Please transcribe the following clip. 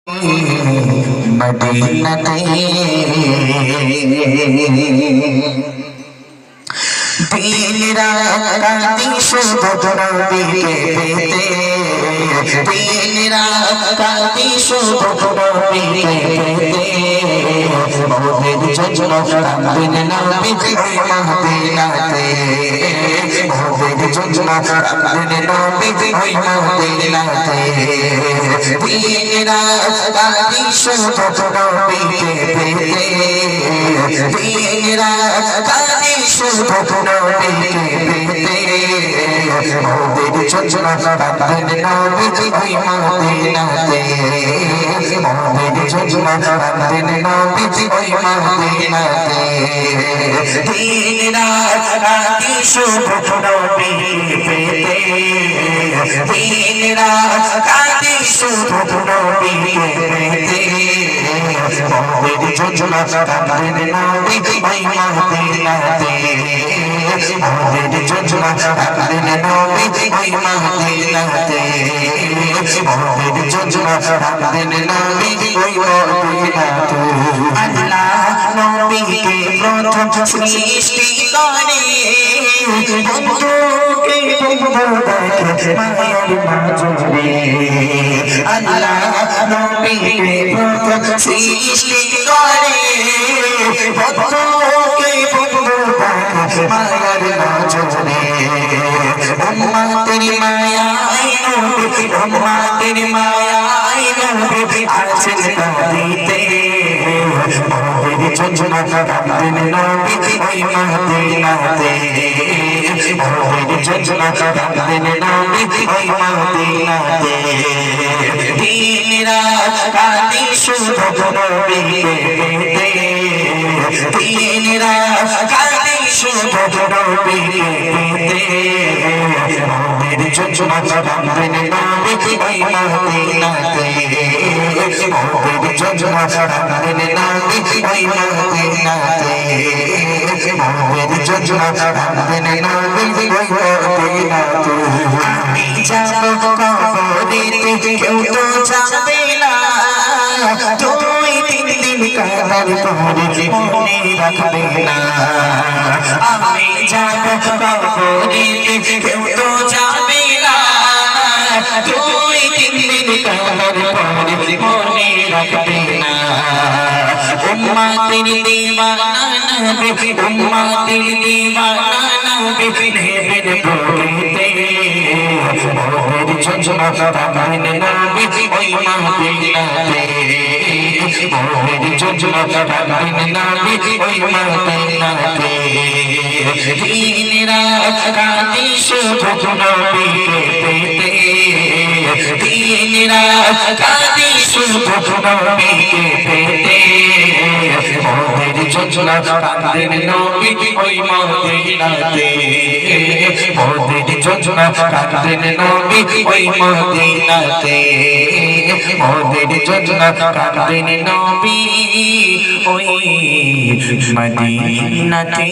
মদিনাতে দিন রাত কাঁদি শুধু নবীকে পেতে, দিন রাত কাঁদি শুধু নবীকে পেতে। মোদের জন্য কাঁদেন নবী ওই মদিনাতে, মোদের জন্য কাঁদেন নবী ওই মদিনাতে। দিন রাত কাঁদি শুধু নবীকে পেতে, দিন রাত কাঁদি শুধু নবীকে পেতে। মোদের জন্য কাঁদেন নবী ওই মদিনাতে, মোদের জন্য কাঁদেন নবী ওই মদিনাতে। দিন রাত কাঁদি শুধু নবীকে পেতে, দিন রাত কাঁদি শুধু নবীকে পেতে। মোদের জন্য কাঁদেন নবী ওই মদিনাতে, মোদের জন্য কাঁদেন নবী ওই মদিনাতে, মোদের জন্য কাঁদেন নবী ওই মদিনাতে। আল্লাহ নবীকে প্রথম সৃষ্টি করে, বন্ধুকে বন্ধু দেখে মায়ের মাঝরে। আল্লাহ নবীকে প্রথম সৃষ্টি করে, বন্ধুকে বন্ধু দেখে মায়ের মাঝরে। উম্মতের মায়ায় নবী, উম্মতের মায়ায় নবী আছেন নদীতে। মোদের জন্য কাঁদেন নবী ওই মদিনাতে, মোদের জন্য কাঁদেন নবী ওই মদিনাতে। দিন রাত কাঁদি শুধু নবীকে পেতে, দিন রাত কাঁদি শুধু নবীকে পেতে। মোদের জন্য কাঁদেন নবী ওই মদিনাতে, মোদের জন্য কাঁদেন নবী ওই মদিনাতে, মোদের জন্য কাঁদেন নবী ওই মদিনাতে। আমি যাব কবরেতে কেউ তো যাবে না, 2-3 দিন কাঁদার পরে মনে রাখবে না। আমি যাব কবরেতে কেউ তো যাবে না, 2-3 দিন কাঁদার পরে মনে রাখবে না। উম্মতের দিওয়ানা নবী, উম্মতের দিওয়ানা নবী নেবেন বুকেতে। মোদের জন্য কাঁদেন নবী ওই মদিনাতে, মোদের জন্য কাঁদেন নবী ওই মদিনাতে। দিন রাত কাঁদি শুধু নবীকে পেতে, দিন রাত কাঁদি শুধু নবীকে পেতে। মোদের জন্য কাঁদেন নবী ওই মদিনাতে, মোদের জন্য কাঁদেন নবী ওই মদিনাতে, মোদের জন্য কাঁদেন নবী ওই মদিনাতে।